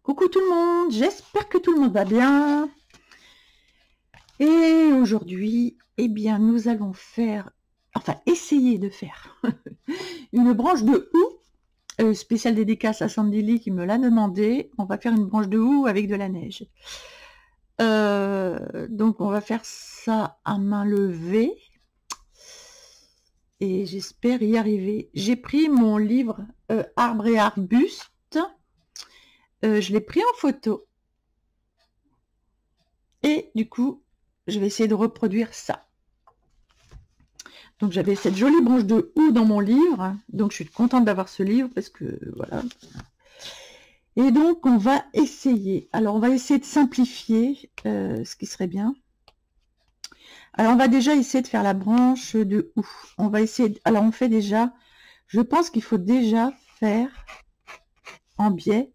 Coucou tout le monde, j'espère que tout le monde va bien. Et aujourd'hui, eh bien, nous allons faire, enfin, essayer de faire une branche de houx, spéciale dédicace à Sandy Lee qui me l'a demandé. On va faire une branche de houx avec de la neige. Donc, on va faire ça à main levée. Et j'espère y arriver. J'ai pris mon livre Arbre et arbuste. Je l'ai pris en photo. Et du coup, je vais essayer de reproduire ça. Donc j'avais cette jolie branche de houx dans mon livre. Donc je suis contente d'avoir ce livre parce que voilà. Et donc on va essayer. Alors on va essayer de simplifier ce qui serait bien. Alors on va déjà essayer de faire la branche de houx. On va essayer. Alors on fait déjà. Je pense qu'il faut déjà faire en biais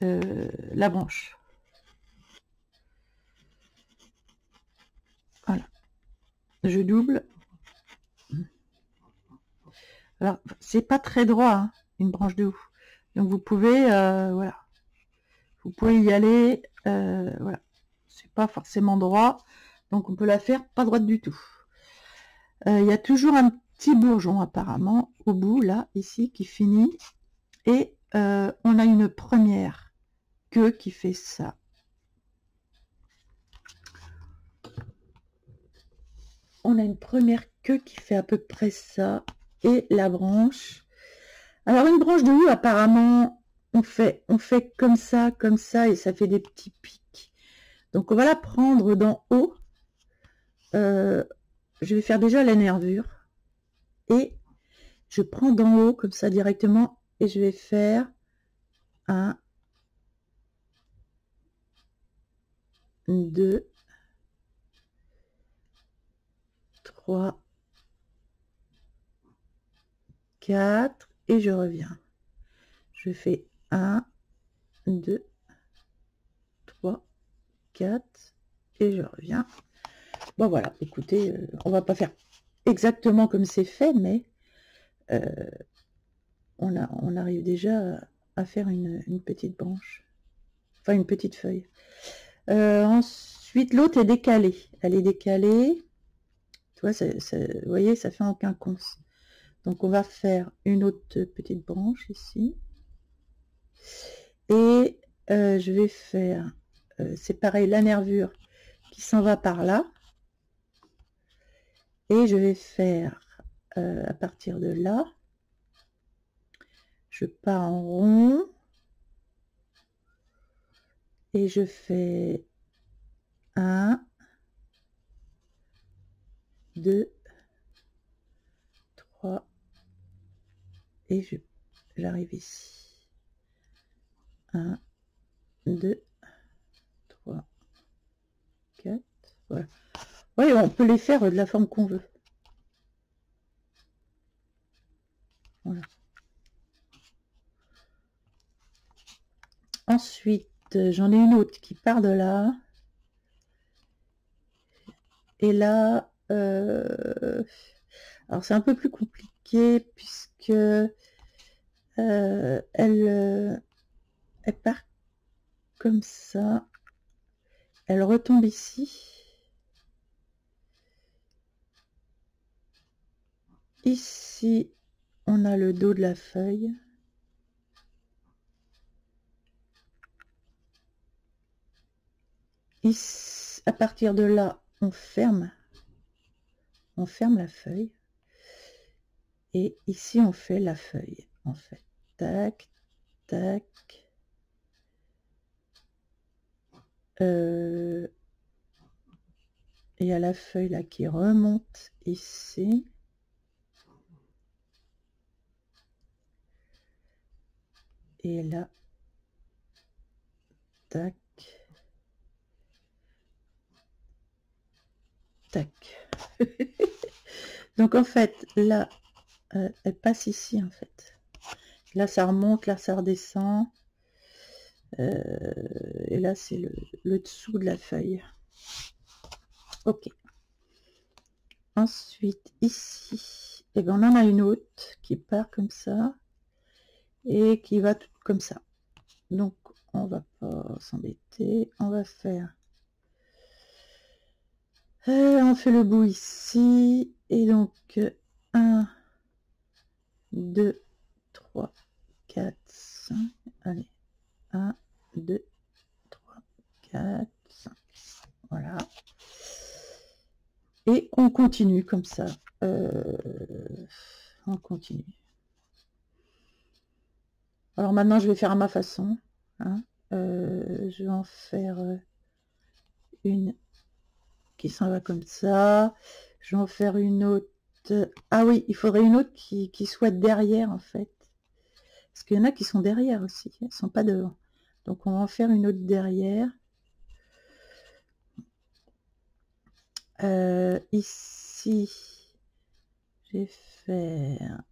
la branche. Voilà. Je double. Alors, c'est pas très droit, hein, une branche de houx. Donc, vous pouvez, voilà. Vous pouvez y aller, voilà. C'est pas forcément droit. Donc, on peut la faire pas droite du tout. Il y a toujours un petit bourgeon, apparemment, au bout, là, ici, qui finit. Et on a une première queue qui fait ça. On a une première queue qui fait à peu près ça. Et la branche. Alors, une branche de houx, apparemment, on fait comme ça, et ça fait des petits pics. Donc, on va la prendre d'en haut. Je vais faire déjà la nervure. Et je prends d'en haut, comme ça, directement, et je vais faire 1, 2, 3, 4, et je reviens. Je fais 1, 2, 3, 4, et je reviens. Bon, voilà, écoutez, on va pas faire exactement comme c'est fait, mais on arrive déjà à faire une petite branche. Enfin, une petite feuille. Ensuite, l'autre est décalée. Elle est décalée. Tu vois, vous voyez, ça fait en quinconce. Donc, on va faire une autre petite branche ici. Et je vais faire, c'est pareil, la nervure qui s'en va par là. Et je vais faire, à partir de là, je pars en rond. Et je fais 1, 2, 3, et j'arrive ici. 1, 2, 3, 4, voilà. Oui, on peut les faire de la forme qu'on veut. Voilà. Ensuite, j'en ai une autre qui part de là. Et là, alors c'est un peu plus compliqué puisque elle part comme ça. Elle retombe ici. Ici, on a le dos de la feuille. Ici, à partir de là, on ferme la feuille. Et ici, on fait la feuille. En fait, tac, tac. Il y a la feuille là qui remonte ici. Et là, tac, tac. Donc en fait, là, elle passe ici en fait. Là, ça remonte, là, ça redescend. Et là, c'est le dessous de la feuille. Ok. Ensuite, ici, et ben, on en a une autre qui part comme ça. et qui va tout comme ça. Donc on va pas s'embêter, on va faire on fait le bout ici, et donc 1 2 3 4 5, allez, 1 2 3 4 5, voilà, et on continue comme ça, on continue. Alors maintenant je vais faire à ma façon, hein. Je vais en faire une qui s'en va comme ça, je vais en faire une autre, ah oui, il faudrait une autre qui soit derrière en fait, parce qu'il y en a qui sont derrière aussi, elles sont pas devant, donc on va en faire une autre derrière. Ici je vais faire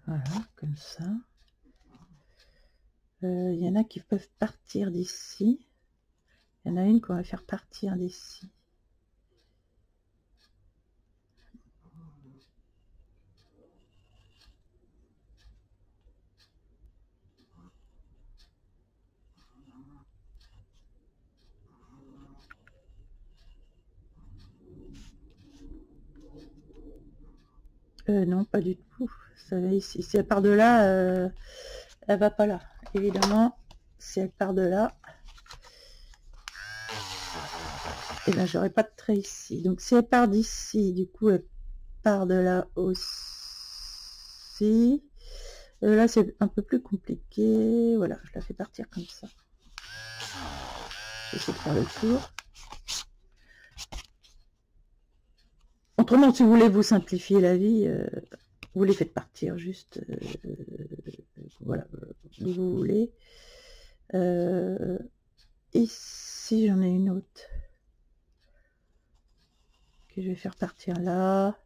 voilà, comme ça. Il y en a qui peuvent partir d'ici. Il y en a une qu'on va faire partir d'ici. Non, pas du tout. Ça va ici. Si elle part de là, elle va pas là. Évidemment, si elle part de là, et ben j'aurai pas de trait ici. Donc si elle part d'ici, du coup elle part de là aussi. Là c'est un peu plus compliqué. Voilà, je la fais partir comme ça. J'essaie de faire le tour. Autrement, si vous voulez vous simplifier la vie, vous les faites partir juste, voilà, d'où vous voulez. Ici, j'en ai une autre que je vais faire partir là.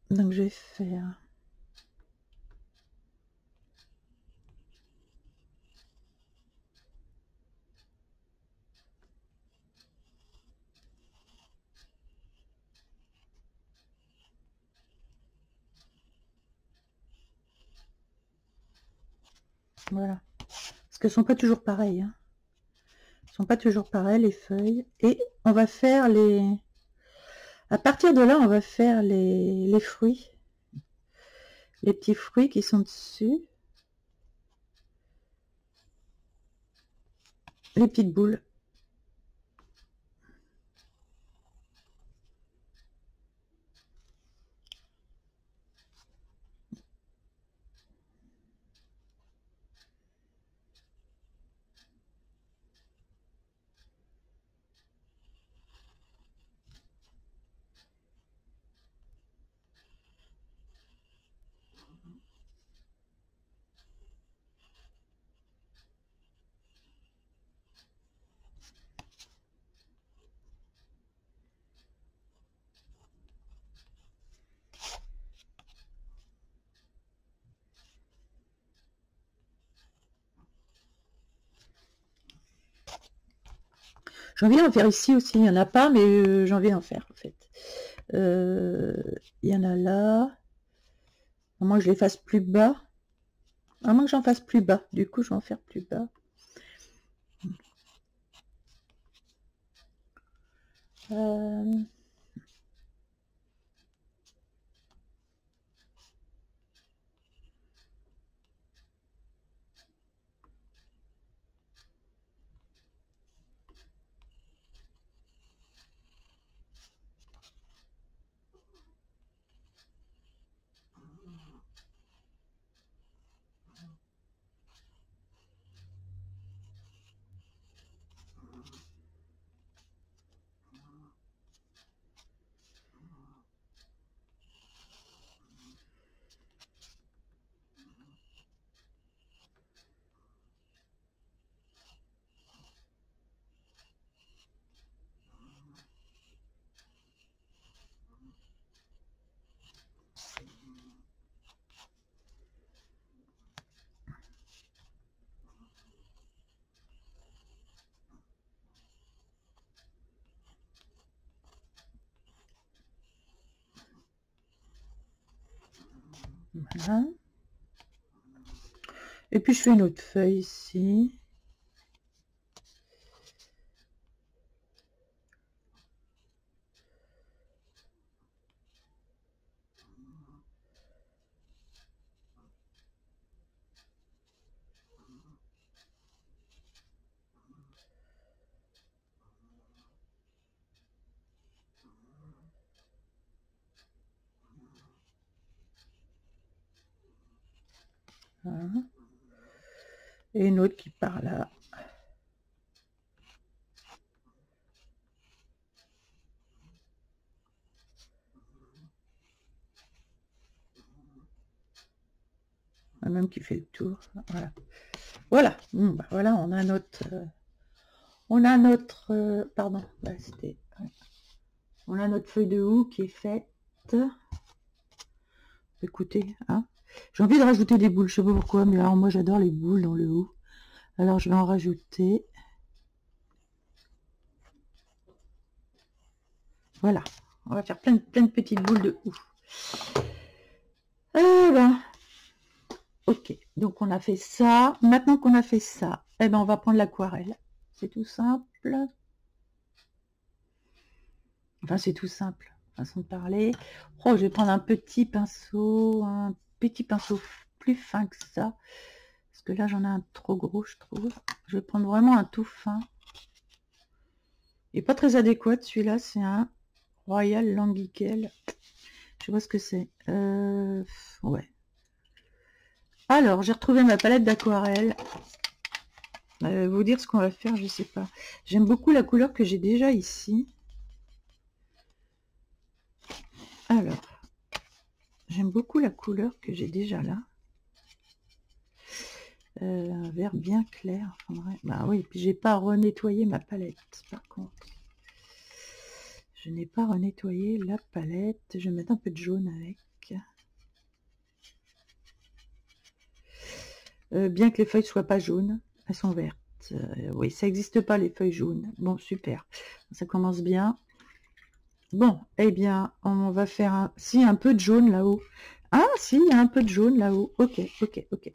Donc, je vais faire... Voilà. Parce qu'elles sont pas toujours pareilles. Hein. Elles sont pas toujours pareilles, les feuilles. Et on va faire les... À partir de là, on va faire les fruits. Les petits fruits qui sont dessus. Les petites boules. J'ai envie d'en faire ici aussi, il n'y en a pas, mais j'ai envie d'en faire en fait. Il y en a là. À moins que je les fasse plus bas. À moins que j'en fasse plus bas. Du coup, je vais en faire plus bas. Voilà. Et puis je fais une autre feuille ici. Voilà. Et une autre qui part là. Même qui fait le tour. Voilà. Voilà. Bon, bah, voilà, on a notre, pardon, bah, c'était, on a notre feuille de houx qui est faite. Écoutez, hein, j'ai envie de rajouter des boules, je sais pas pourquoi, mais alors moi j'adore les boules dans le houx. Alors je vais en rajouter. Voilà, on va faire plein de petites boules de houx. Ben, ok, donc on a fait ça. Maintenant qu'on a fait ça, eh ben on va prendre l'aquarelle. C'est tout simple. Enfin, c'est tout simple, façon de parler. Oh, je vais prendre un petit pinceau plus fin que ça. Parce que là, j'en ai un trop gros, je trouve. Je vais prendre vraiment un tout fin. Et pas très adéquat, celui-là, c'est un Royal Languikel. Je sais pas ce que c'est. Ouais. Alors, j'ai retrouvé ma palette d'aquarelle. Vous dire ce qu'on va faire, je sais pas. J'aime beaucoup la couleur que j'ai déjà ici. Alors, j'aime beaucoup la couleur que j'ai déjà là. Un vert bien clair. Faudrait... Bah oui, puis j'ai pas renettoyé ma palette, par contre. Je n'ai pas renettoyé la palette. Je vais mettre un peu de jaune avec. Bien que les feuilles soient pas jaunes, elles sont vertes. Oui, ça n'existe pas les feuilles jaunes. Bon, super. Ça commence bien. Bon, eh bien, on va faire un peu de jaune là-haut. Ah, si, il y a un peu de jaune là-haut. Ok, ok, ok.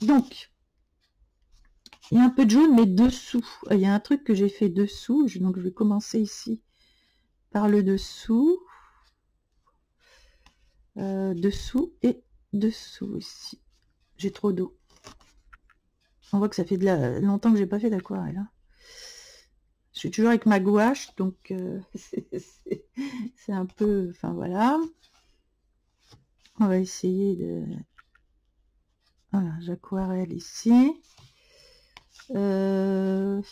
Donc, il y a un peu de jaune, mais dessous. Il y a un truc que j'ai fait dessous. Donc, je vais commencer ici par le dessous. Dessous et dessous ici. J'ai trop d'eau. On voit que ça fait longtemps que j'ai pas fait d'aquarelle. Hein. Je suis toujours avec ma gouache, donc c'est un peu... Enfin, voilà. On va essayer de... Voilà, j'aquarelle ici. Il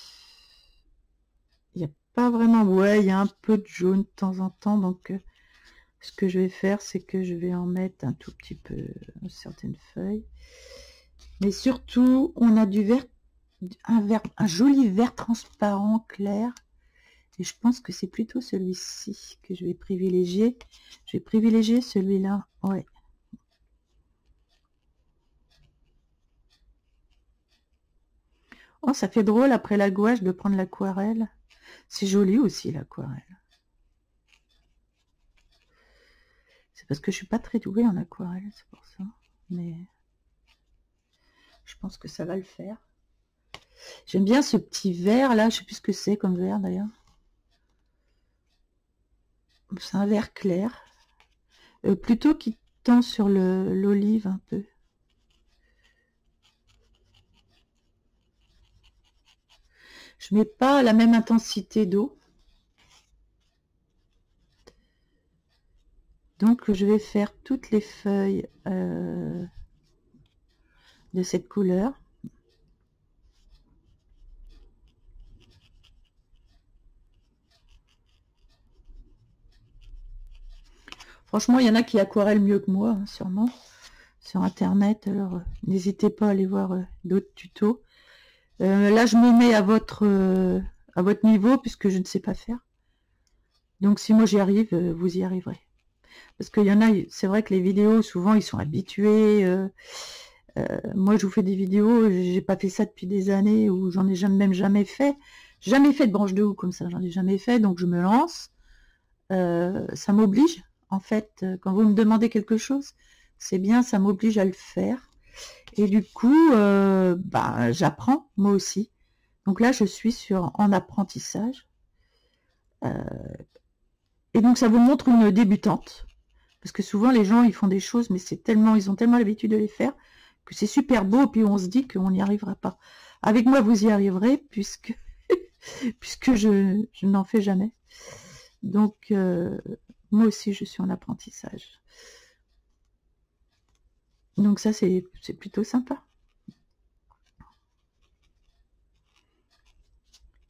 n'y a pas vraiment... Ouais, il y a un peu de jaune de temps en temps, donc ce que je vais faire, c'est que je vais en mettre un tout petit peu certaines feuilles. Mais surtout, on a du vert, un joli vert transparent clair. Et je pense que c'est plutôt celui-ci que je vais privilégier. Je vais privilégier celui-là. Ouais. Oh, ça fait drôle après la gouache de prendre l'aquarelle. C'est joli aussi l'aquarelle. C'est parce que je suis pas très douée en aquarelle, c'est pour ça. Mais je pense que ça va le faire. J'aime bien ce petit vert là, je sais plus ce que c'est comme vert d'ailleurs. C'est un vert clair. Plutôt qui tend sur l'olive un peu. Je mets pas la même intensité d'eau. Donc je vais faire toutes les feuilles de cette couleur. Franchement, il y en a qui aquarellent mieux que moi, hein, sûrement, sur Internet. Alors, n'hésitez pas à aller voir d'autres tutos. Là, je me mets à votre niveau, puisque je ne sais pas faire. Donc, si moi j'y arrive, vous y arriverez. Parce qu'il y en a, c'est vrai que les vidéos, souvent, ils sont habitués. Moi, je vous fais des vidéos, j'ai pas fait ça depuis des années, ou j'en ai même jamais fait. Jamais fait de branche de houx comme ça, j'en ai jamais fait, donc je me lance. Ça m'oblige, En fait, quand vous me demandez quelque chose, c'est bien, ça m'oblige à le faire. Et du coup, j'apprends, moi aussi. Donc là, je suis en apprentissage. Et donc, ça vous montre une débutante. Parce que souvent, les gens, ils font des choses, mais ils ont tellement l'habitude de les faire, que c'est super beau, puis on se dit qu'on n'y arrivera pas. Avec moi, vous y arriverez, puisque je n'en fais jamais. Donc, moi aussi, je suis en apprentissage. Donc ça, c'est plutôt sympa.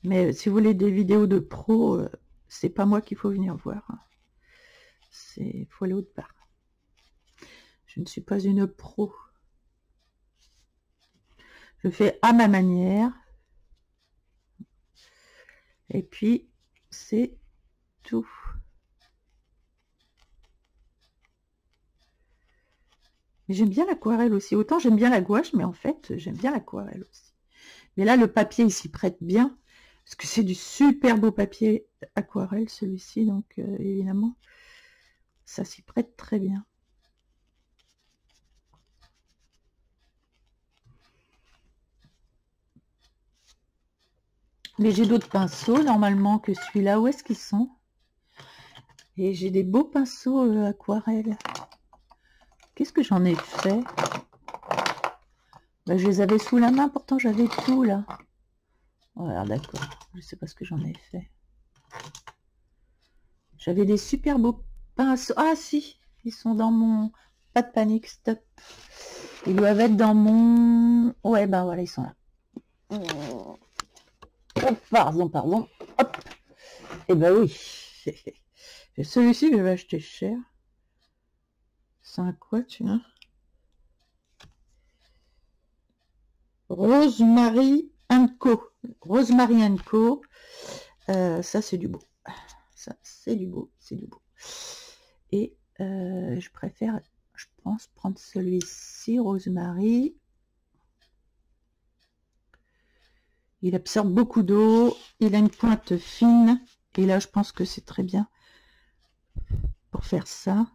Mais si vous voulez des vidéos de pro, c'est pas moi qu'il faut venir voir. Il faut aller autre part. Je ne suis pas une pro. Je fais à ma manière. Et puis, c'est tout. J'aime bien l'aquarelle aussi. Autant j'aime bien la gouache, mais en fait, j'aime bien l'aquarelle aussi. Mais là, le papier, il s'y prête bien. Parce que c'est du super beau papier aquarelle, celui-ci. Donc, évidemment, ça s'y prête très bien. Mais j'ai d'autres pinceaux, normalement, que celui-là. Où est-ce qu'ils sont? Et j'ai des beaux pinceaux aquarelle. Qu'est-ce que j'en ai fait? Je les avais sous la main, pourtant j'avais tout, là. Voilà, d'accord. Je sais pas ce que j'en ai fait. J'avais des super beaux pinceaux. Ah, si! Ils sont dans mon... Pas de panique, stop. Ils doivent être dans mon... Ouais, ben voilà, ils sont là. Oh, pardon. Hop. Eh ben oui. Celui-ci, je vais acheter cher. C'est un quoi, tu vois? Rosemary Co. Rosemary Co. Ça, c'est du beau. Ça, c'est du beau. Et je préfère, je pense, prendre celui-ci, Rosemary. Il absorbe beaucoup d'eau. Il a une pointe fine. Et là, je pense que c'est très bien pour faire ça.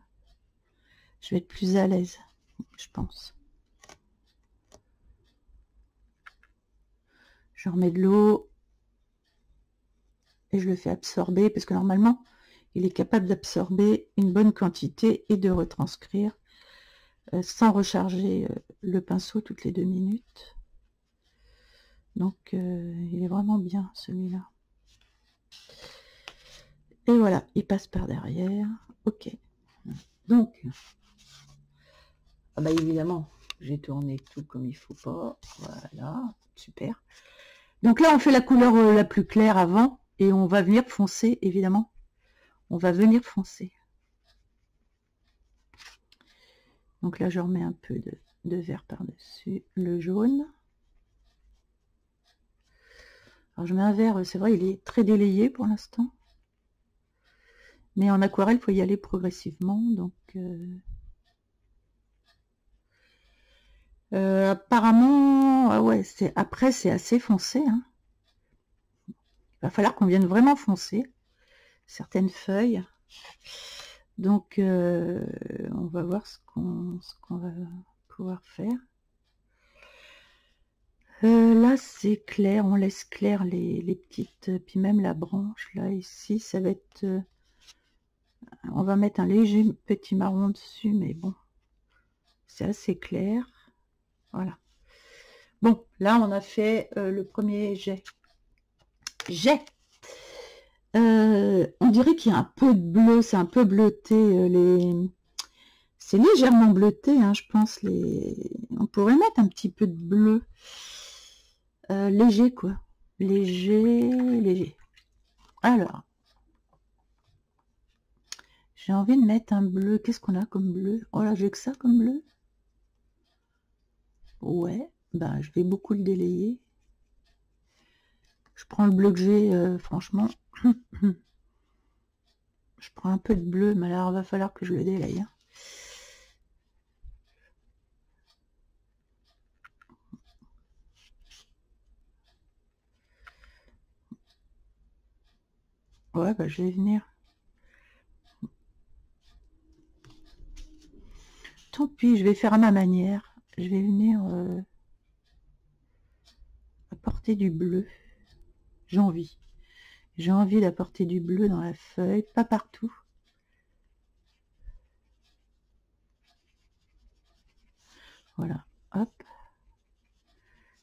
Je vais être plus à l'aise, je pense. Je remets de l'eau et je le fais absorber parce que normalement, il est capable d'absorber une bonne quantité et de retranscrire sans recharger le pinceau toutes les 2 minutes. Donc, il est vraiment bien celui-là. Et voilà, il passe par derrière. Ok. Donc, évidemment, j'ai tourné tout comme il faut pas. Voilà, super. Donc là, on fait la couleur la plus claire avant et on va venir foncer, évidemment. On va venir foncer. Donc là, je remets un peu de vert par-dessus le jaune. Alors, je mets un vert, c'est vrai, il est très délayé pour l'instant. Mais en aquarelle, il faut y aller progressivement. Donc, apparemment, ouais, après, c'est assez foncé. Hein. Il va falloir qu'on vienne vraiment foncer certaines feuilles. Donc, on va voir ce qu'on va pouvoir faire. Là, c'est clair. On laisse clair les petites... Puis même la branche, là, ici, ça va être... on va mettre un léger petit marron dessus, mais bon, c'est assez clair. Voilà. Bon, là, on a fait le premier jet. On dirait qu'il y a un peu de bleu, c'est un peu bleuté. C'est légèrement bleuté, hein, je pense. On pourrait mettre un petit peu de bleu. Léger, quoi. Léger. Alors, j'ai envie de mettre un bleu. Qu'est-ce qu'on a comme bleu? Oh là, j'ai que ça comme bleu. Ouais, je vais beaucoup le délayer. Je prends le bleu que j'ai, franchement. Je prends un peu de bleu, mais alors il va falloir que je le délaye. Hein. Ouais, je vais venir. tant pis, je vais faire à ma manière. Je vais venir apporter du bleu. J'ai envie. J'ai envie d'apporter du bleu dans la feuille, pas partout. Voilà, hop.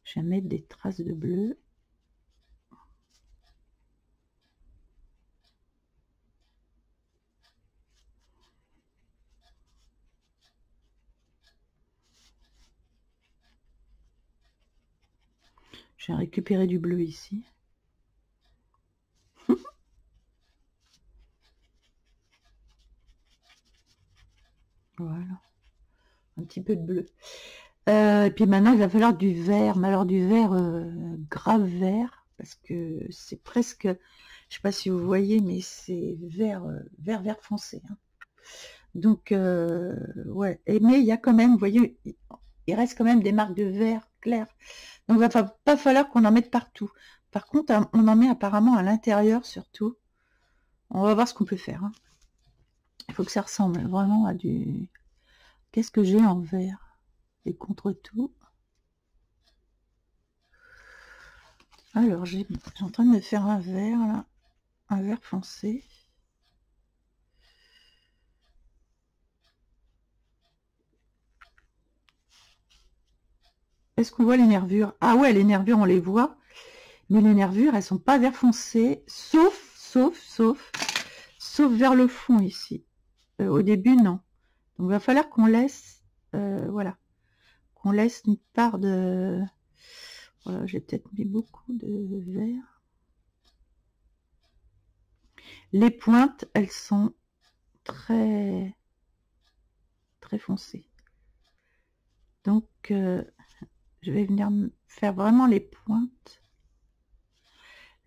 Je vais mettre des traces de bleu. Je vais récupérer du bleu ici. Voilà, un petit peu de bleu. Et puis maintenant, il va falloir du vert, mais alors du vert grave vert, parce que c'est presque, je sais pas si vous voyez, mais c'est vert, vert foncé. Hein. Donc, ouais, mais il y a quand même, vous voyez, il reste quand même des marques de vert clair. Donc, il va pas falloir qu'on en mette partout. Par contre, on en met apparemment à l'intérieur surtout. On va voir ce qu'on peut faire. Hein. Il faut que ça ressemble vraiment à du... Qu'est-ce que j'ai en vert? Et contre tout. Alors, j'ai en train de me faire un vert, là. Un vert foncé. Est-ce qu'on voit les nervures? Ah ouais, les nervures, on les voit. Mais les nervures, elles sont pas vert foncé. Sauf vers le fond, ici. Au début, non. Donc, il va falloir qu'on laisse... voilà. Qu'on laisse une part de... Voilà, j'ai peut-être mis beaucoup de vert. Les pointes, elles sont très foncées. Donc, je vais venir faire vraiment les pointes.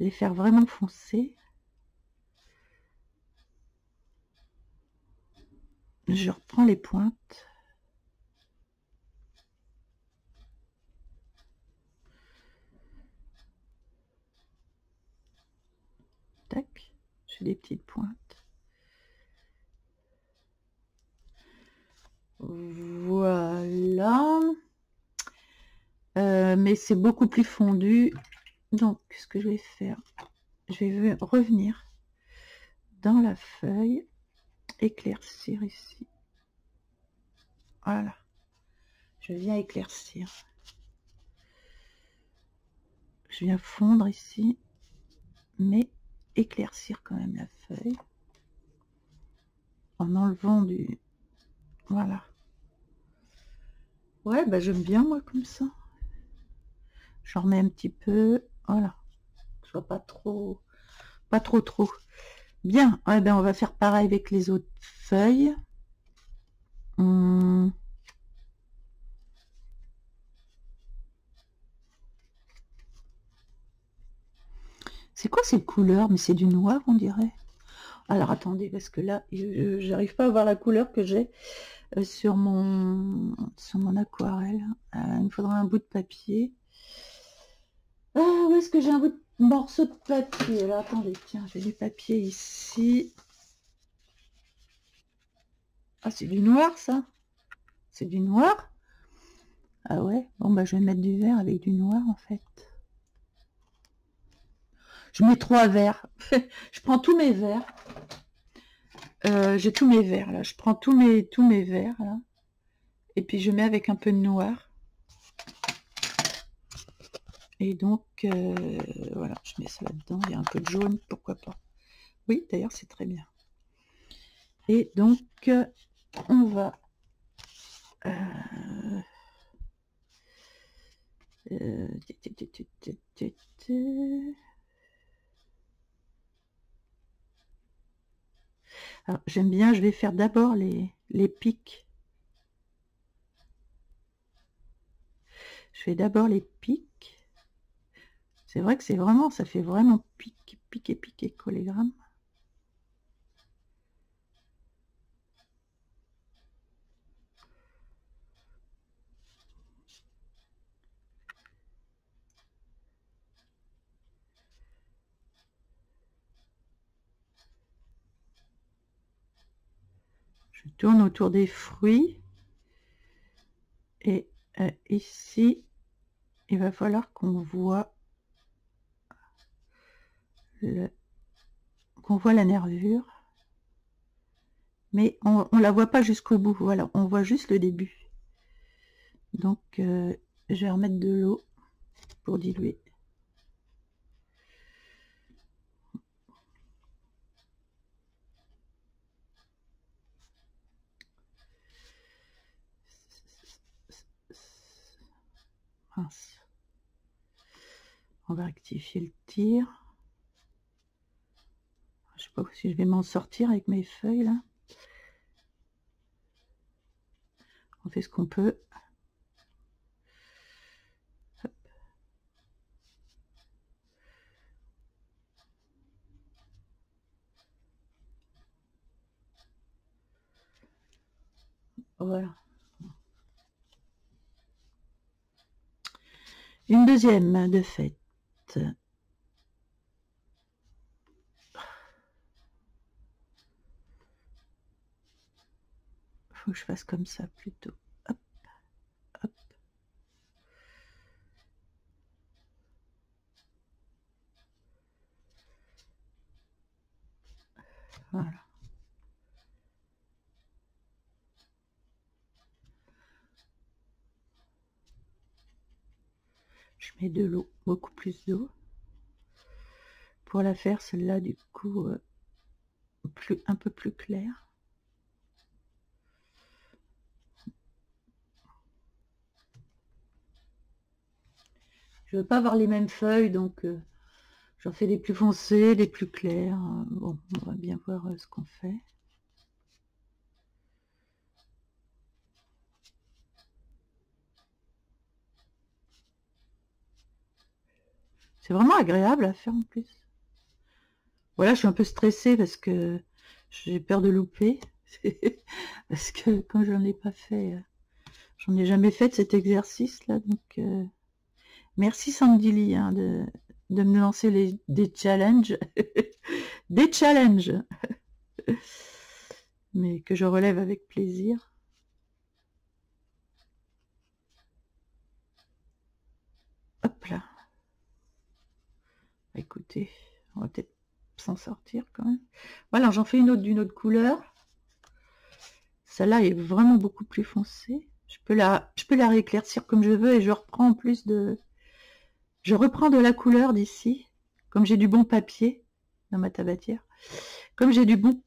Les faire vraiment foncées. Je reprends les pointes. Tac, j'ai des petites pointes. Voilà. Mais c'est beaucoup plus fondu. Donc, ce que je vais faire, je vais revenir dans la feuille, éclaircir ici. Voilà. Je viens éclaircir. Je viens fondre ici, mais éclaircir quand même la feuille. En enlevant du... Voilà. Ouais, bah j'aime bien moi comme ça. J'en remets un petit peu. Voilà. Que ce soit pas trop... Pas trop. Bien. Ouais, ben on va faire pareil avec les autres feuilles. C'est quoi cette couleur? Mais c'est du noir, on dirait. Alors attendez, parce que là, j'arrive pas à voir la couleur que j'ai sur mon aquarelle. Il me faudra un bout de papier. Ah, où est-ce que j'ai un bout de morceau de papier? Alors attendez, tiens, j'ai du papier ici. Ah, c'est du noir, ça? C'est du noir? Ah ouais, bon bah je vais mettre du vert avec du noir en fait. Je mets 3 verres. Je prends tous mes verres. J'ai tous mes verres là. Je prends tous mes verres là. Et puis je mets avec un peu de noir. Et donc voilà, je mets ça là-dedans. Il y a un peu de jaune, pourquoi pas. Oui, d'ailleurs c'est très bien. Et donc on va alors j'aime bien, je vais faire d'abord les pics. Je fais d'abord les pics. C'est vrai que c'est vraiment, ça fait vraiment piquer, collégramme. Je tourne autour des fruits. ici, il va falloir qu'on voit la nervure, mais on la voit pas jusqu'au bout. Voilà, on voit juste le début. Donc je vais remettre de l'eau pour diluer. Mince. On va rectifier le tir. Je sais pas si je vais m'en sortir avec mes feuilles là. On fait ce qu'on peut. Hop. Voilà. Une deuxième de fait. Faut que je fasse comme ça plutôt. Hop, hop. Voilà. Je mets de l'eau, beaucoup plus d'eau. Pour la faire, celle-là, du coup, un peu plus claire. Je veux pas avoir les mêmes feuilles, donc j'en fais des plus foncées, des plus claires. Bon, on va bien voir ce qu'on fait. C'est vraiment agréable à faire en plus. Voilà, je suis un peu stressée parce que j'ai peur de louper. Parce que quand j'en ai pas fait, j'en ai jamais fait de cet exercice-là. Donc, merci Sandy Lee hein, de me lancer des challenges. Des challenges. Mais que je relève avec plaisir. Hop là. Écoutez, on va peut-être s'en sortir quand même. Voilà, j'en fais une autre d'une autre couleur. Celle-là est vraiment beaucoup plus foncée. Je peux la rééclaircir comme je veux et je reprends en plus de... Je reprends de la couleur d'ici. Comme j'ai du bon papier dans ma tabatière. Comme j'ai du bon...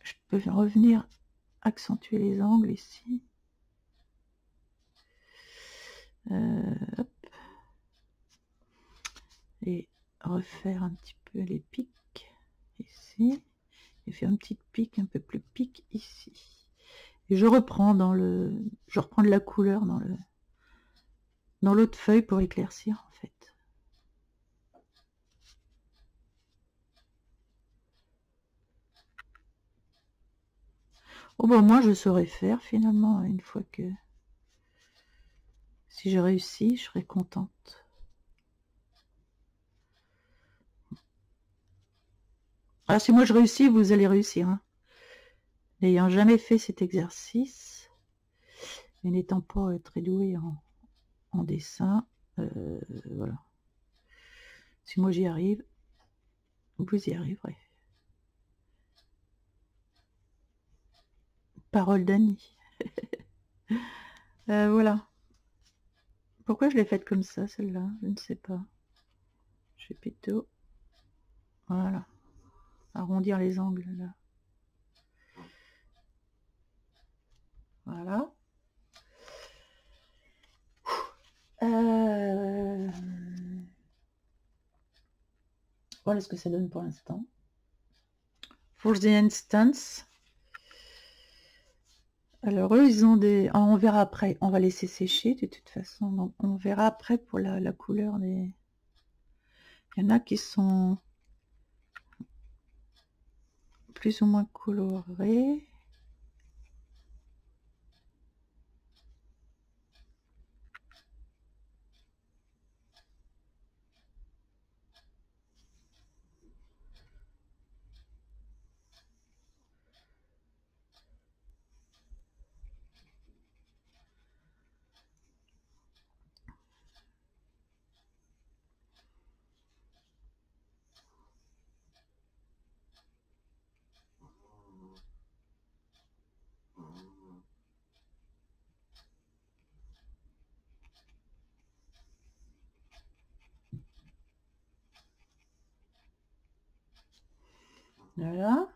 Je peux revenir accentuer les angles ici. Hop. Et refaire un petit peu les pics ici. Et faire une petite pique un peu plus pique ici. Et je reprends je reprends de la couleur dans l'autre feuille pour éclaircir en fait. Oh bon, moi je saurais faire finalement une fois que si j'ai réussi, je serai contente. Ah, si moi je réussis, vous allez réussir. Hein. N'ayant jamais fait cet exercice, et n'étant pas très douée en dessin, voilà. Si moi j'y arrive, vous y arriverez. Parole d'Annie. Voilà. Pourquoi je l'ai faite comme ça, celle-là? Je ne sais pas. Je vais plutôt... Voilà. Arrondir les angles, là. Voilà. Voilà ce que ça donne pour l'instant. For the instance. Alors eux, ils ont des... Ah, on verra après. On va laisser sécher de toute façon. Donc on verra après pour la couleur des... Il y en a qui sont plus ou moins colorés. Voilà.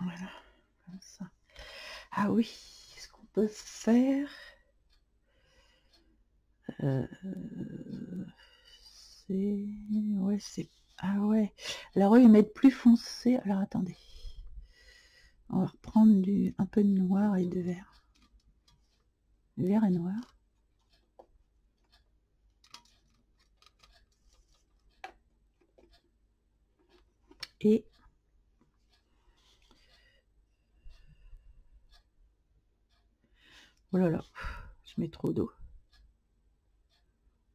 Voilà, comme ça. Ah oui, ce qu'on peut faire, c'est... Ouais, c'est... Ah ouais. Alors eux, ils mettent plus foncé. Alors attendez. On va reprendre un peu de noir et de vert. Vert et noir. Et... Oh là là, je mets trop d'eau.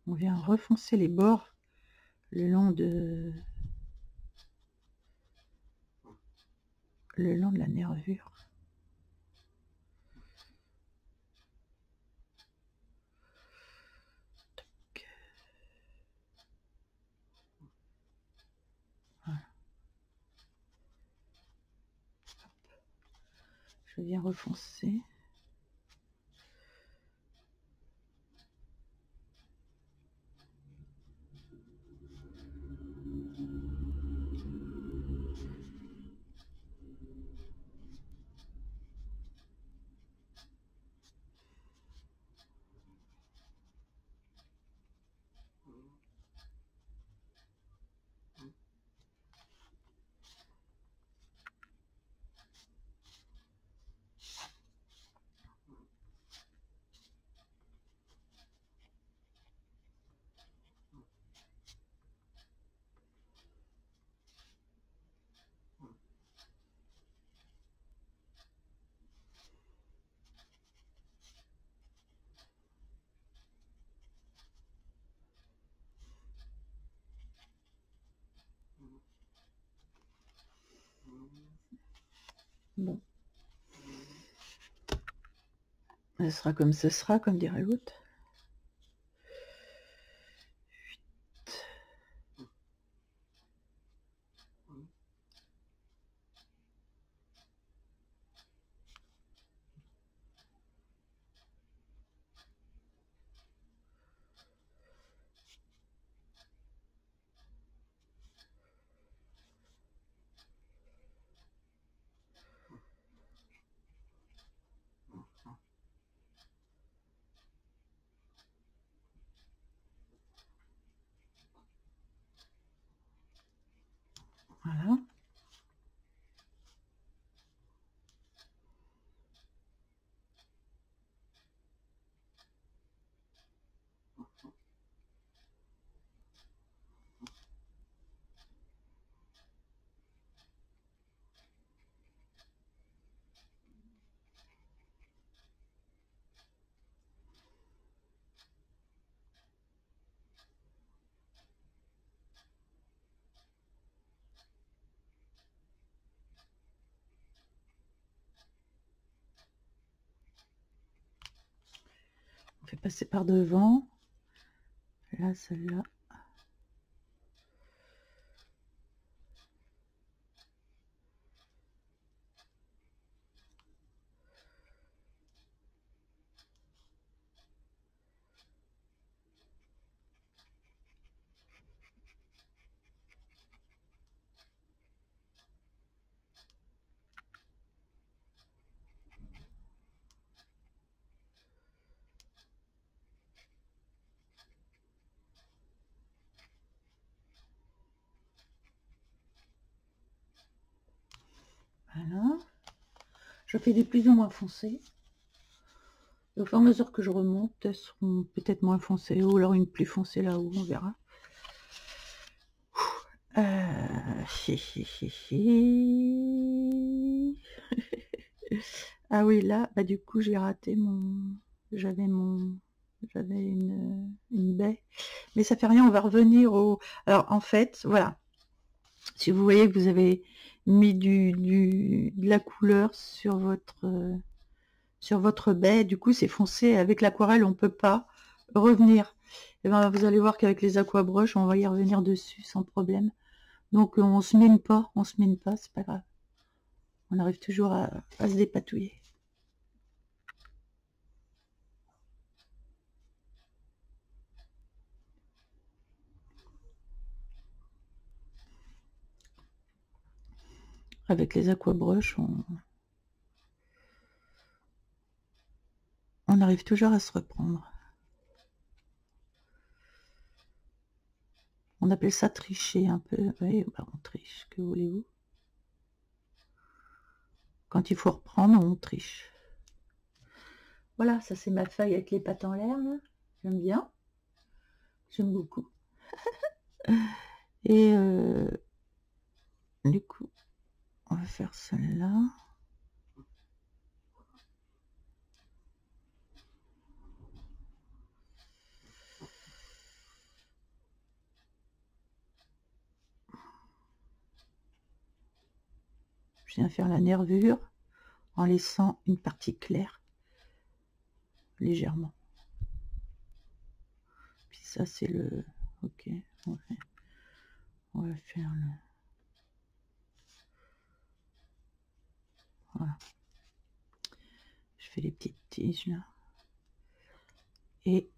On vient refoncer les bords le long de la nervure. Voilà. Je viens refoncer. Bon. Ce sera comme ce sera, comme dirait l'autre. Voilà. On fait passer par devant. Là, celle-là. Voilà. Je fais des plus ou moins foncés. Et au fur et à mesure que je remonte, elles seront peut-être moins foncées, ou alors une plus foncée là-haut, on verra. Ah oui, là, bah du coup, j'ai raté j'avais une baie. Mais ça fait rien, on va revenir au... Alors, en fait, voilà. Si vous voyez que vous avez mis de la couleur sur votre baie, du coup, c'est foncé. Avec l'aquarelle, on peut pas revenir. Et ben, vous allez voir qu'avec les aquabrushes, on va y revenir dessus sans problème. Donc, on se mine pas, c'est pas grave. On arrive toujours à se dépatouiller. Avec les aquabrush, on arrive toujours à se reprendre. On appelle ça tricher un peu. Oui, bah on triche, que voulez-vous? Quand il faut reprendre, on triche. Voilà, ça c'est ma feuille avec les pattes en l'air. J'aime bien. J'aime beaucoup. Et du coup, on va faire celle-là. Je viens faire la nervure en laissant une partie claire, légèrement. Puis ça c'est le... Ok, on va faire le... Voilà. Je fais les petites tiges là. Et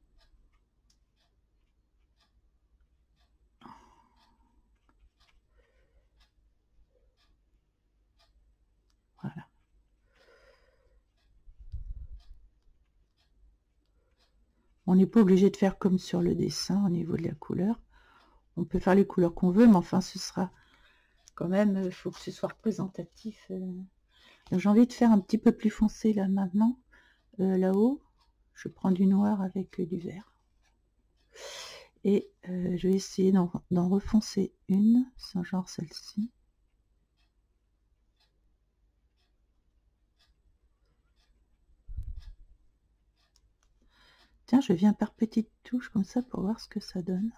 voilà. On n'est pas obligé de faire comme sur le dessin au niveau de la couleur. On peut faire les couleurs qu'on veut, mais enfin ce sera quand même, il faut que ce soit représentatif. J'ai envie de faire un petit peu plus foncé là maintenant. Là-haut, je prends du noir avec du vert. Et je vais essayer d'en refoncer une, c'est genre celle-ci. Tiens, je viens par petites touches comme ça pour voir ce que ça donne.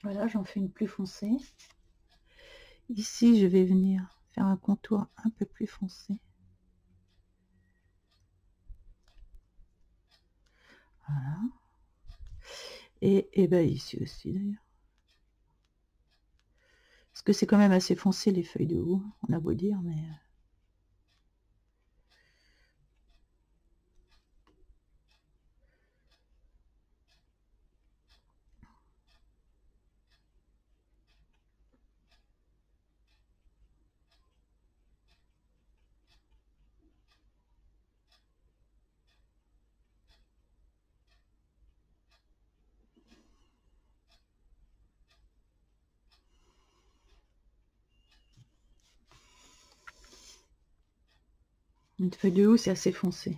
Voilà, j'en fais une plus foncée. Ici, je vais venir faire un contour un peu plus foncé. Voilà. Et ben ici aussi d'ailleurs. Parce que c'est quand même assez foncé les feuilles de haut, on a beau dire, mais... Une feuille de haut, c'est assez foncé.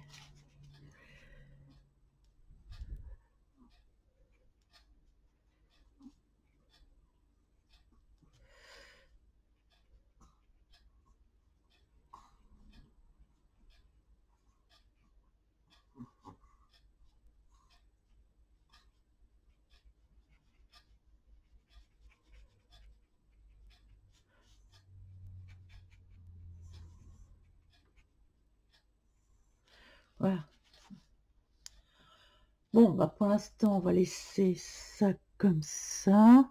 Voilà. Bon, bah pour l'instant, on va laisser ça comme ça.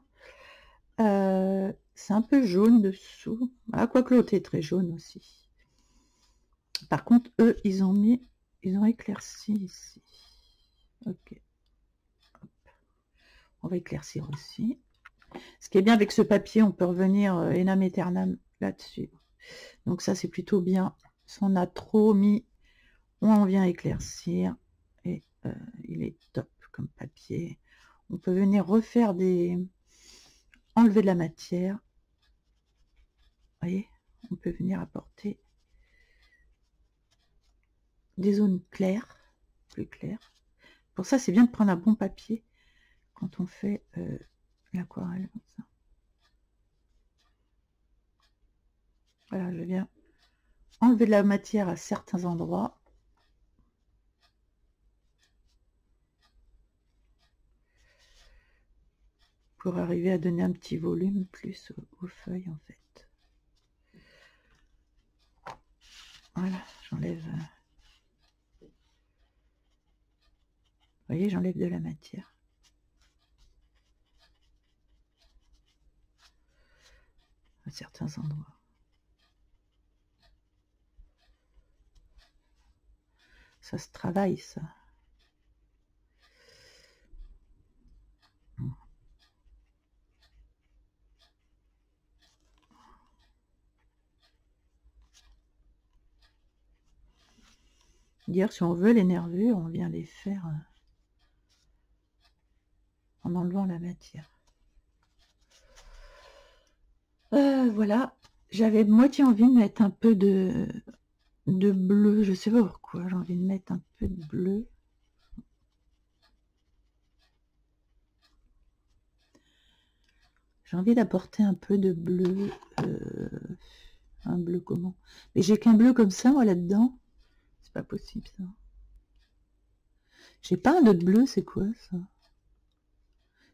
C'est un peu jaune dessous. Ah, quoique l'autre est très jaune aussi. Par contre, eux, ils ont éclairci ici. Ok. Hop. On va éclaircir aussi. Ce qui est bien avec ce papier, on peut revenir enam aeternam là-dessus. Donc ça, c'est plutôt bien. Si on a trop mis, on vient éclaircir. Et il est top comme papier. On peut venir refaire enlever de la matière. Vous voyez, on peut venir apporter des zones claires, plus claires. Pour ça, c'est bien de prendre un bon papier quand on fait l'aquarelle comme ça. Voilà, je viens enlever de la matière à certains endroits. Pour arriver à donner un petit volume plus aux feuilles en fait. Voilà, j'enlève. Vous voyez, j'enlève de la matière. À certains endroits. Ça se travaille, ça. D'ailleurs, si on veut les nervures, on vient les faire en enlevant la matière. Voilà, j'avais moitié envie de mettre un peu de bleu, je sais pas pourquoi, j'ai envie de mettre un peu de bleu. J'ai envie d'apporter un peu de bleu, un bleu comment? Mais j'ai qu'un bleu comme ça, moi, là-dedans. C'est pas possible, ça. J'ai pas un autre bleu, c'est quoi, ça?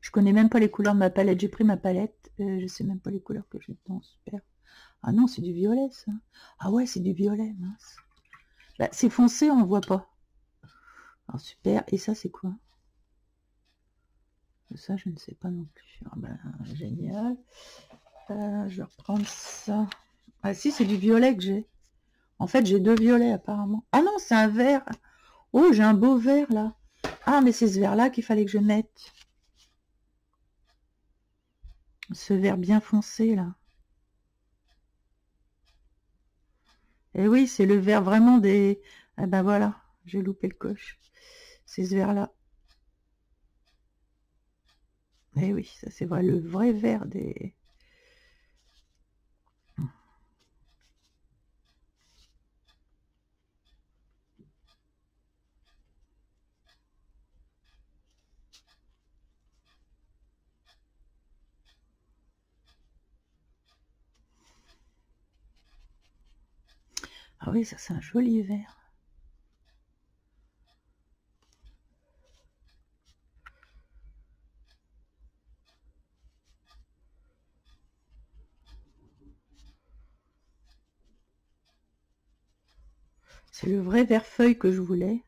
Je connais même pas les couleurs de ma palette. J'ai pris ma palette, je sais même pas les couleurs que j'ai dedans, super. Ah non, c'est du violet, ça. Ah ouais, c'est du violet, mince. Bah, c'est foncé, on voit pas. Alors, super. Et ça, c'est quoi? Ça, je ne sais pas non plus. Ah ben, génial. Je vais reprendre ça. Ah si, c'est du violet que j'ai. En fait, j'ai deux violets, apparemment. Ah non, c'est un vert. Oh, j'ai un beau vert, là. Ah, mais c'est ce vert-là qu'il fallait que je mette. Ce vert bien foncé, là. Et oui, c'est le vert vraiment des... Ah ben voilà, j'ai loupé le coche. C'est ce vert-là. Et oui, ça c'est vrai, le vrai vert des... Ah oui, ça c'est un joli vert. C'est le vrai vert feuille que je voulais.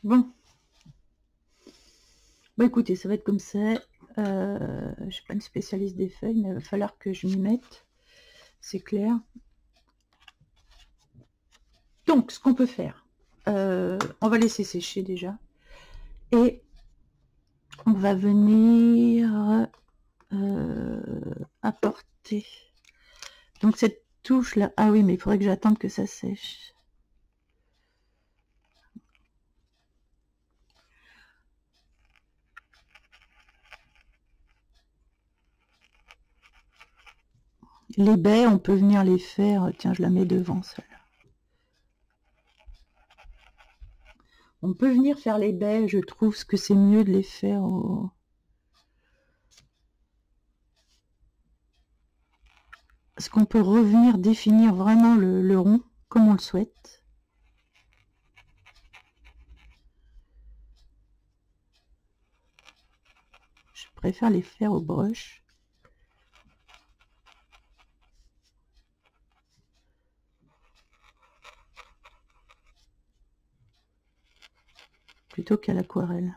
Bon. Bah écoutez, ça va être comme ça. Je suis pas une spécialiste des feuilles, mais il va falloir que je m'y mette. C'est clair. Donc, ce qu'on peut faire, on va laisser sécher déjà. Et on va venir apporter. Donc cette touche là, ah oui, mais il faudrait que j'attende que ça sèche. Les baies, on peut venir les faire. Tiens, je la mets devant celle-là. On peut venir faire les baies, je trouve que c'est mieux de les faire au... Parce qu'on peut revenir définir vraiment le rond comme on le souhaite. Je préfère les faire au brush. Plutôt qu'à l'aquarelle.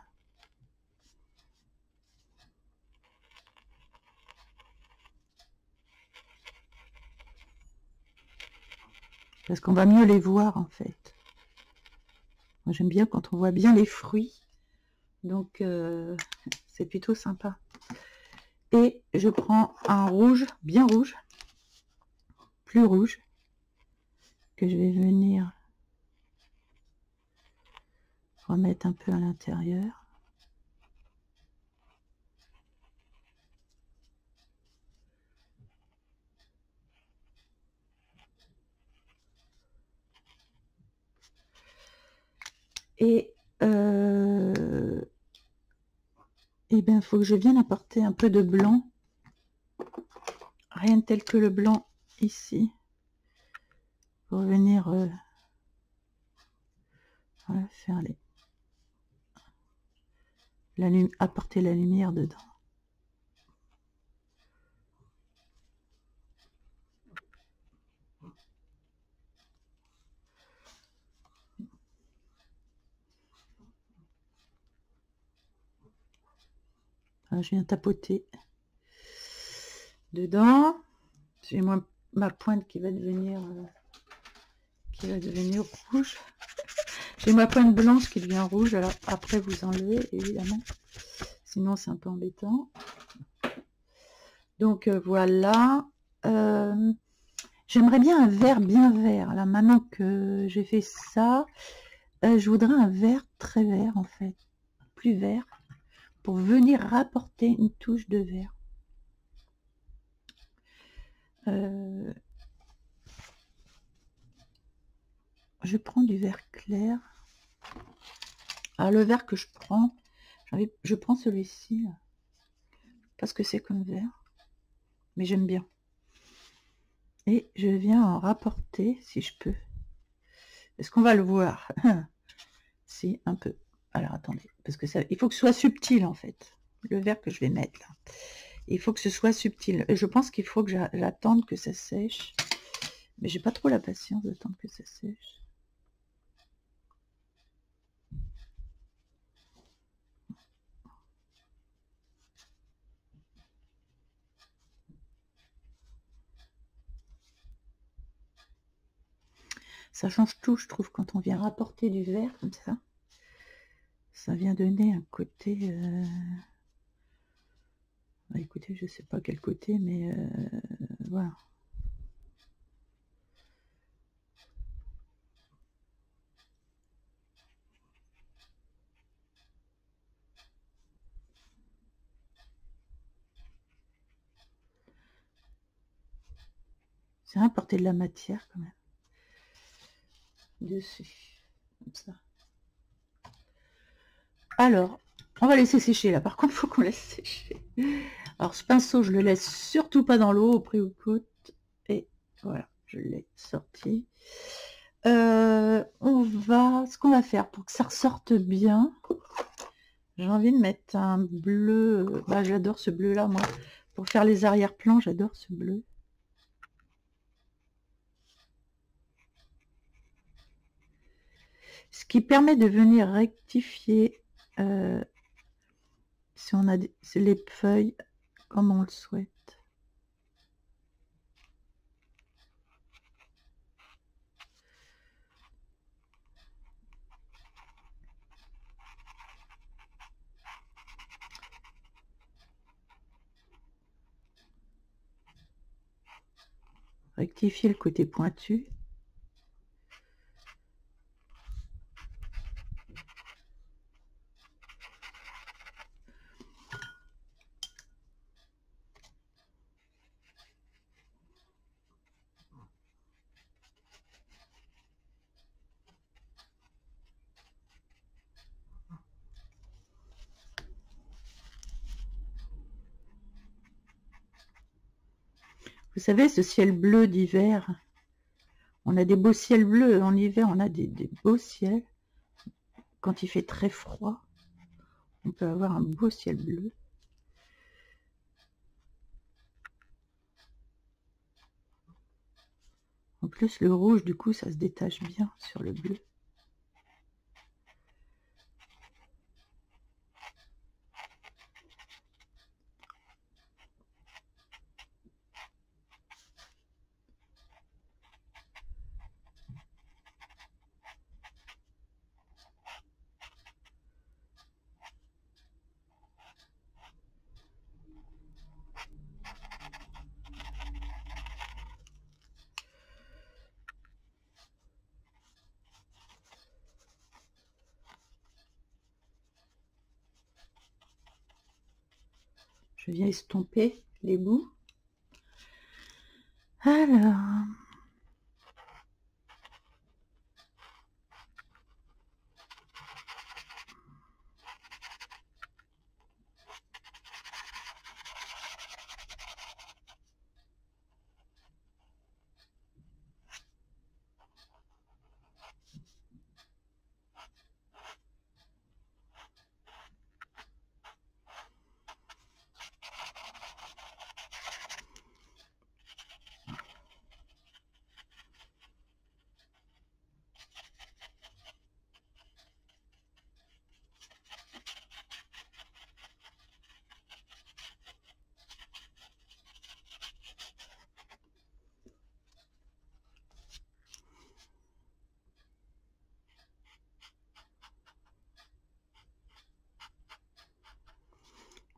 Parce qu'on va mieux les voir en fait. Moi j'aime bien quand on voit bien les fruits. Donc c'est plutôt sympa. Et je prends un rouge, bien rouge, plus rouge, que je vais venir remettre un peu à l'intérieur. Et bien, il faut que je vienne apporter un peu de blanc. Rien de tel que le blanc ici. Pour venir Voilà, faire apporter la lumière dedans. Voilà, je viens tapoter dedans. J'ai ma pointe qui va devenir rouge. J'ai ma pointe blanche qui devient rouge. Alors après vous enlevez évidemment, sinon c'est un peu embêtant. Donc voilà. J'aimerais bien un vert bien vert. Là maintenant que j'ai fait ça, je voudrais un vert très vert en fait, plus vert, pour venir rapporter une touche de vert. Je prends du vert clair. Alors le vert que je prends, je prends celui-ci, parce que c'est comme vert, mais j'aime bien. Et je viens en rapporter, si je peux. Est-ce qu'on va le voir? Si, un peu. Alors attendez, parce que ça, il faut que ce soit subtil en fait. Le vert que je vais mettre là. Il faut que ce soit subtil. Et je pense qu'il faut que j'attende que ça sèche. Mais j'ai pas trop la patience d'attendre que ça sèche. Ça change tout, je trouve, quand on vient rapporter du vert comme ça. Ça vient donner un côté... Bah, écoutez, je sais pas quel côté, mais voilà. C'est apporter de la matière quand même. Dessus. Comme ça. Alors, on va laisser sécher là. Par contre, il faut qu'on laisse sécher. Alors, ce pinceau, je le laisse surtout pas dans l'eau, au prix où coûte. Et voilà, je l'ai sorti. Ce qu'on va faire pour que ça ressorte bien, j'ai envie de mettre un bleu. Bah, j'adore ce bleu là, moi. Pour faire les arrière-plans, j'adore ce bleu. Ce qui permet de venir rectifier si on a les feuilles comme on le souhaite. Rectifier le côté pointu. Vous savez, ce ciel bleu d'hiver, on a des beaux ciels bleus. En hiver, on a des beaux ciels. Quand il fait très froid, on peut avoir un beau ciel bleu. En plus, le rouge, du coup, ça se détache bien sur le bleu. Je viens estomper les bouts. Alors...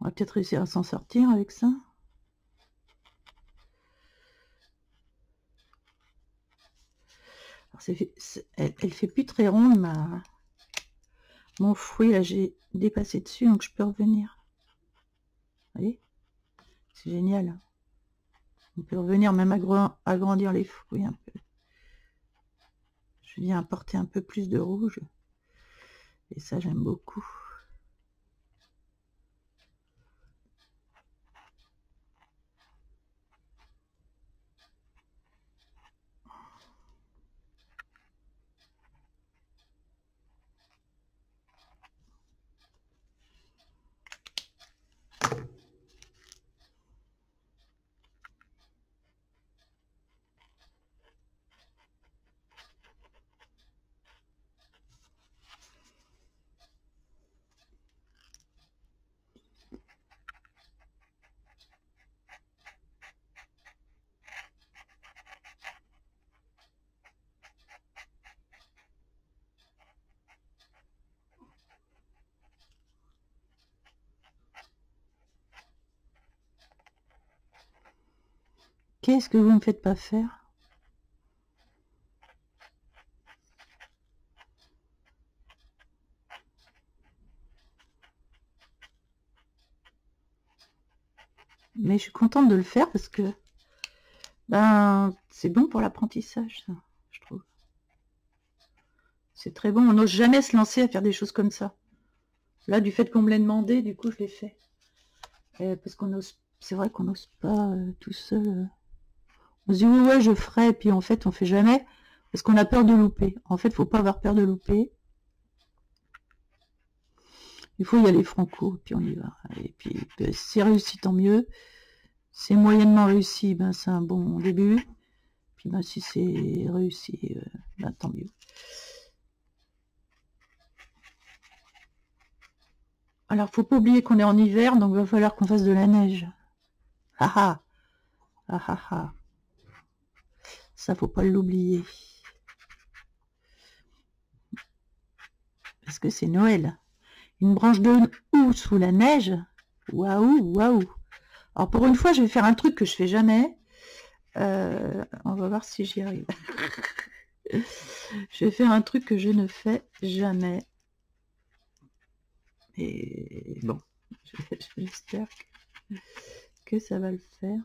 On va peut-être réussir à s'en sortir avec ça. Elle fait plus très ronde, mon fruit. Là, j'ai dépassé dessus, donc je peux revenir. Vous voyez, c'est génial. On peut revenir même agrandir les fruits un peu. Je viens apporter un peu plus de rouge. Et ça, j'aime beaucoup. Qu'est-ce que vous ne me faites pas faire? Mais je suis contente de le faire parce que ben c'est bon pour l'apprentissage, ça, je trouve. C'est très bon. On n'ose jamais se lancer à faire des choses comme ça. Là, du fait qu'on me l'ait demandé, du coup, je l'ai fait. Parce qu'on ose. C'est vrai qu'on n'ose pas tout seul. On se dit oui, ouais, je ferai, et puis en fait, on fait jamais parce qu'on a peur de louper. En fait, faut pas avoir peur de louper. Il faut y aller franco, puis on y va. Et puis, si c'est réussi, tant mieux. Si c'est moyennement réussi, ben c'est un bon début. Puis ben si c'est réussi, ben tant mieux. Alors, faut pas oublier qu'on est en hiver, donc il va falloir qu'on fasse de la neige. Ah ah, ah ah ah. Ça, faut pas l'oublier. Parce que c'est Noël. Une branche de houx sous la neige. Waouh, waouh. Alors pour une fois, je vais faire un truc que je fais jamais. On va voir si j'y arrive. Je vais faire un truc que je ne fais jamais. Et bon, j'espère que ça va le faire.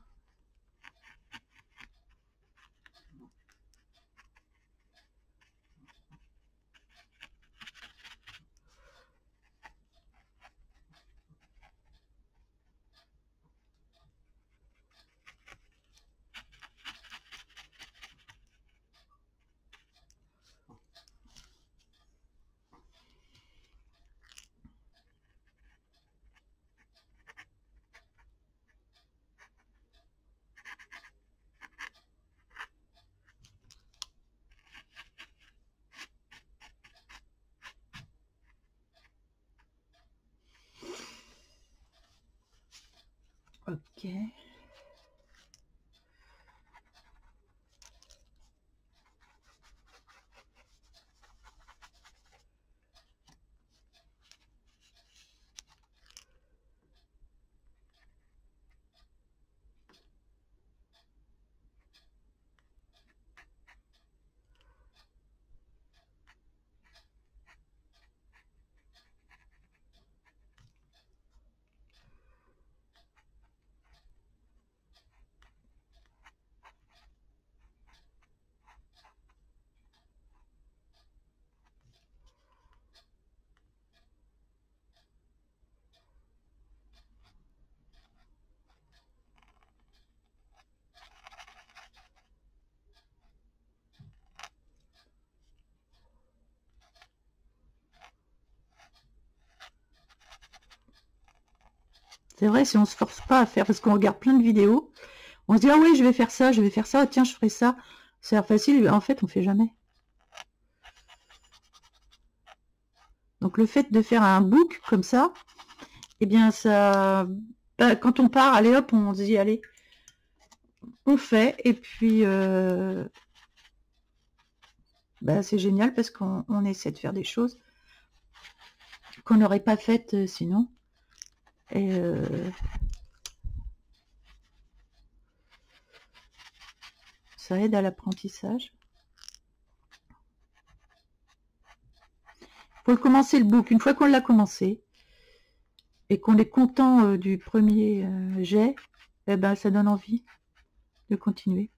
Ok. C'est vrai, si on se force pas à faire, parce qu'on regarde plein de vidéos, on se dit ah oui, je vais faire ça, oh, tiens, je ferai ça. Ça a l'air facile, en fait, on fait jamais. Donc le fait de faire un book comme ça, eh bien ça, bah, quand on part, allez hop, on se dit allez, on fait, et puis bah, c'est génial parce qu'on essaie de faire des choses qu'on n'aurait pas faites sinon. Et ça aide à l'apprentissage. Il faut commencer le book. Une fois qu'on l'a commencé et qu'on est content du premier jet, eh ben, ça donne envie de continuer.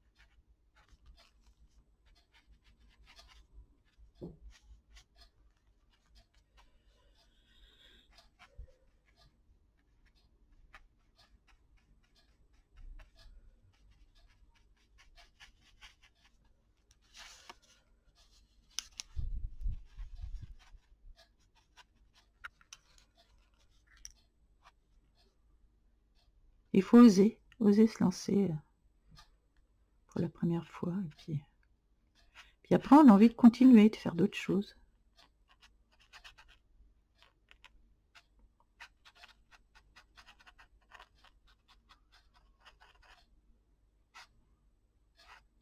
Il faut oser se lancer pour la première fois. Et puis après, on a envie de continuer, de faire d'autres choses.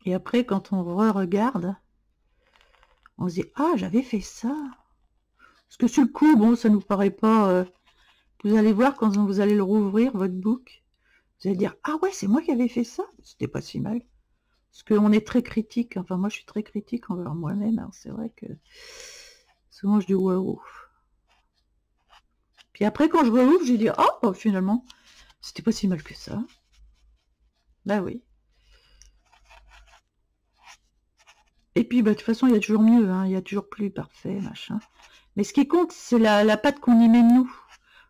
Et après, quand on re-regarde, on se dit « Ah, j'avais fait ça !» Parce que sur le coup, bon, ça nous paraît pas... vous allez voir, quand vous allez le rouvrir, votre book, vous allez dire « Ah ouais, c'est moi qui avais fait ça !» C'était pas si mal. Parce qu'on est très critique. Enfin, moi, je suis très critique envers moi-même. Alors, c'est vrai que souvent, je dis « Waouh !» Puis après, quand je rouvre, j'ai dit « Ah, oh, finalement, c'était pas si mal que ça. » Bah oui. Et puis, bah, de toute façon, il y a toujours mieux, hein, il y a toujours plus parfait, machin. Mais ce qui compte, c'est la patte qu'on y met de nous.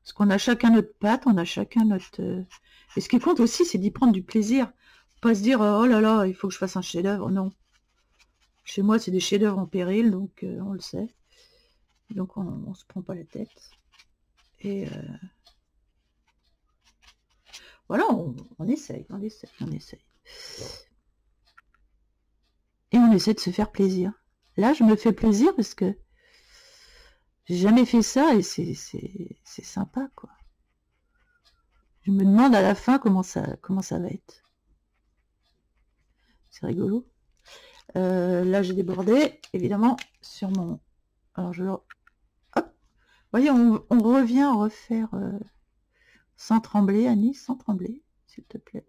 Parce qu'on a chacun notre patte, on a chacun notre... Et ce qui compte aussi, c'est d'y prendre du plaisir. Pas se dire, oh là là, il faut que je fasse un chef-d'œuvre. Non. Chez moi, c'est des chefs-d'œuvre en péril, donc on le sait. Donc, on se prend pas la tête. Et voilà, on essaye, on essaye, on essaye. Et on essaie de se faire plaisir. Là, je me fais plaisir parce que j'ai jamais fait ça et c'est sympa, quoi. Je me demande à la fin comment ça va être. C'est rigolo. Là, j'ai débordé, évidemment, sur mon... Alors, je... Hop. Vous voyez, on revient refaire sans trembler, Annie, sans trembler, s'il te plaît.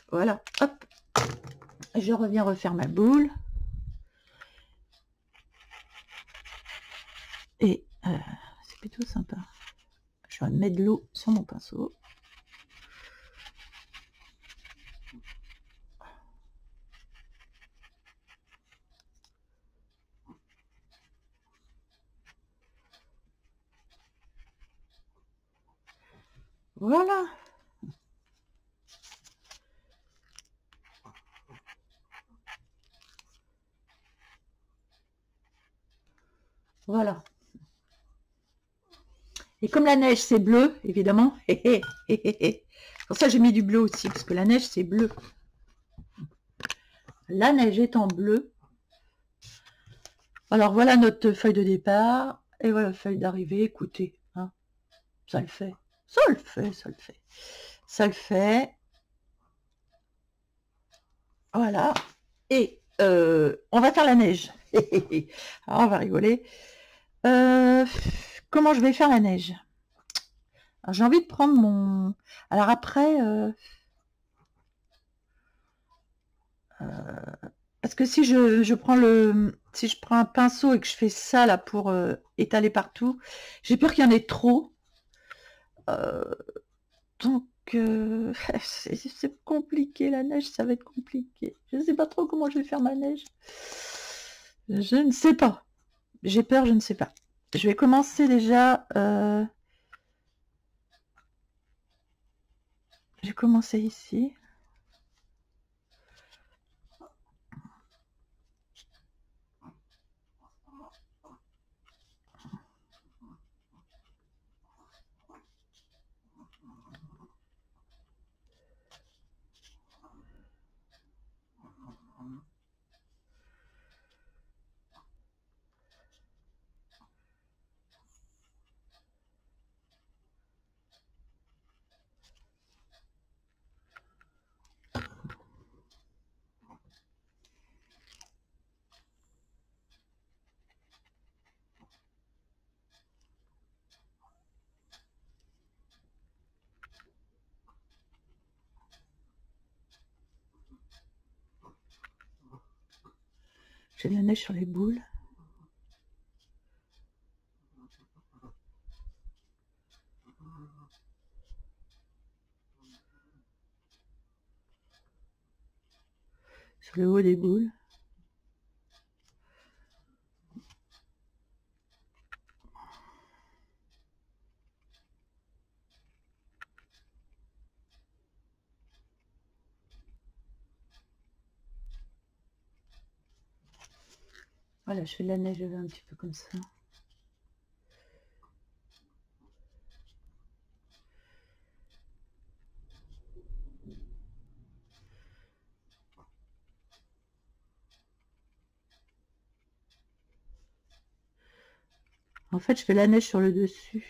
Voilà, hop. Je reviens refaire ma boule. Et c'est plutôt sympa. Je vais mettre de l'eau sur mon pinceau. Voilà. Voilà. Et comme la neige, c'est bleu, évidemment. Pour ça, j'ai mis du bleu aussi, parce que la neige, c'est bleu. La neige est en bleu. Alors, voilà notre feuille de départ. Et voilà la feuille d'arrivée. Écoutez, hein, ça le fait. Ça le fait, ça le fait. Ça le fait. Voilà. Et on va faire la neige. Alors, on va rigoler. Comment je vais faire la neige? J'ai envie de prendre mon... Alors après... parce que si je prends si je prends un pinceau et que je fais ça là pour étaler partout, j'ai peur qu'il y en ait trop. Donc c'est compliqué, la neige, ça va être compliqué. Je ne sais pas trop comment je vais faire ma neige. Je ne sais pas. J'ai peur, je ne sais pas. Je vais commencer déjà... J'ai commencé ici. J'ai de la neige sur les boules. Sur le haut des boules. Voilà, je fais de la neige un petit peu comme ça. En fait, je fais la neige sur le dessus.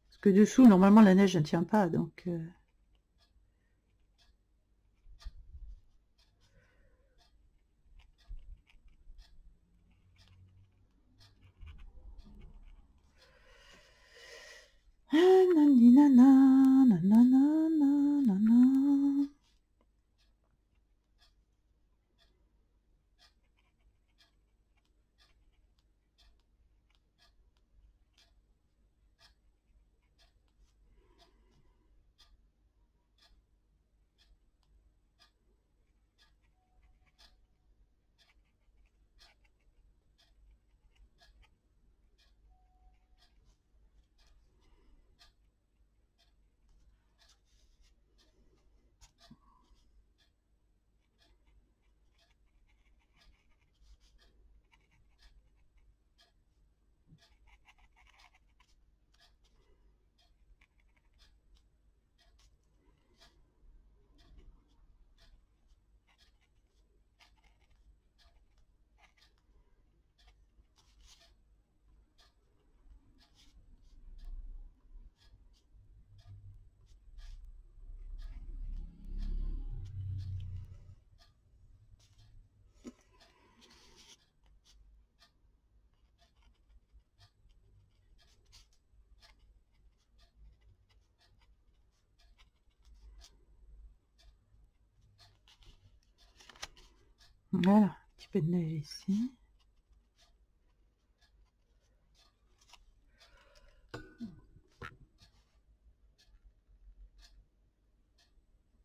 Parce que dessous, normalement, la neige ne tient pas, donc... Voilà, un petit peu de neige ici.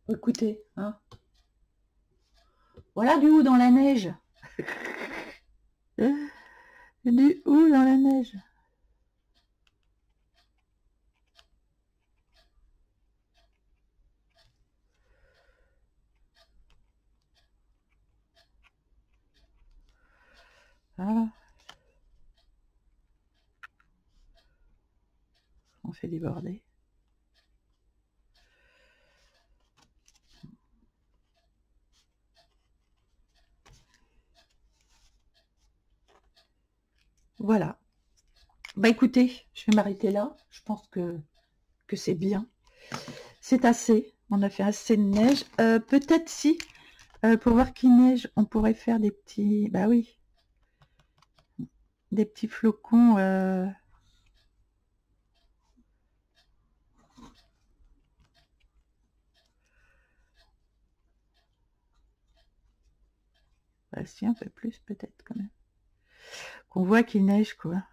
Écoutez, hein. Voilà du haut dans la neige. Du haut dans la neige. Voilà. On fait déborder. Voilà. Bah écoutez, je vais m'arrêter là. Je pense que c'est bien. C'est assez. On a fait assez de neige. Peut-être si, pour voir qu'il neige, on pourrait faire des petits... Bah oui. Des petits flocons... Bah si, un peu plus peut-être quand même. Qu'on voit qu'il neige, quoi.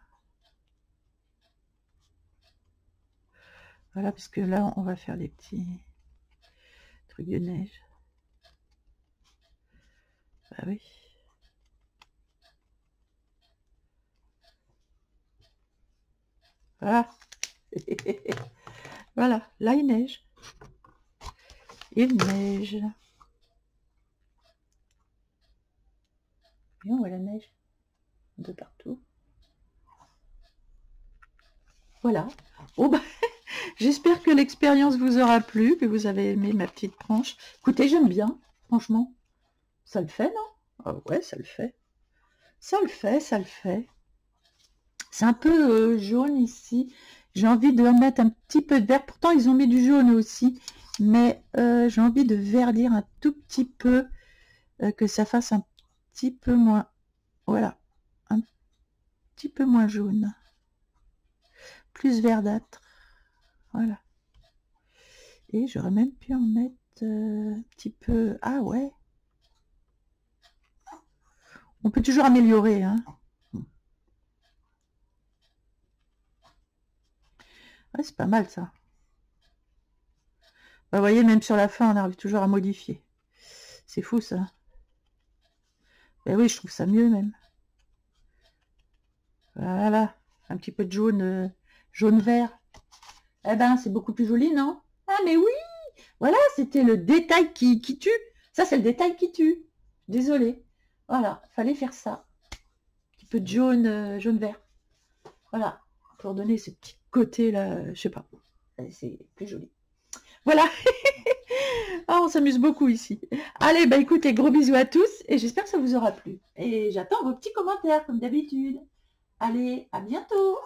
Voilà, parce que là, on va faire des petits trucs de neige. Bah oui. Voilà. Voilà, là, il neige. Il neige. Et on voit la neige de partout. Voilà. Oh bah, j'espère que l'expérience vous aura plu, que vous avez aimé ma petite branche. Écoutez, j'aime bien, franchement. Ça le fait, non? Ah ouais, ça le fait. Ça le fait, ça le fait. C'est un peu jaune ici. J'ai envie de mettre un petit peu de vert. Pourtant, ils ont mis du jaune aussi. Mais j'ai envie de verdir un tout petit peu. Que ça fasse un petit peu moins... Voilà. Un petit peu moins jaune. plus verdâtre. Voilà. Et j'aurais même pu en mettre un petit peu... Ah ouais. On peut toujours améliorer, hein. Ouais, c'est pas mal ça. Bah, vous voyez, même sur la fin, on arrive toujours à modifier. C'est fou ça. Ben oui, je trouve ça mieux même. Voilà. Un petit peu de jaune, jaune-vert. Eh ben, c'est beaucoup plus joli, non? Ah, mais oui! Voilà, c'était le détail qui tue. Ça, c'est le détail qui tue. Désolée. Voilà, fallait faire ça. Un petit peu de jaune, jaune-vert. Voilà, pour donner ce petit côté-là, je sais pas. C'est plus joli. Voilà. Ah, on s'amuse beaucoup ici. Allez, bah écoutez, gros bisous à tous et j'espère que ça vous aura plu. Et j'attends vos petits commentaires comme d'habitude. Allez, à bientôt!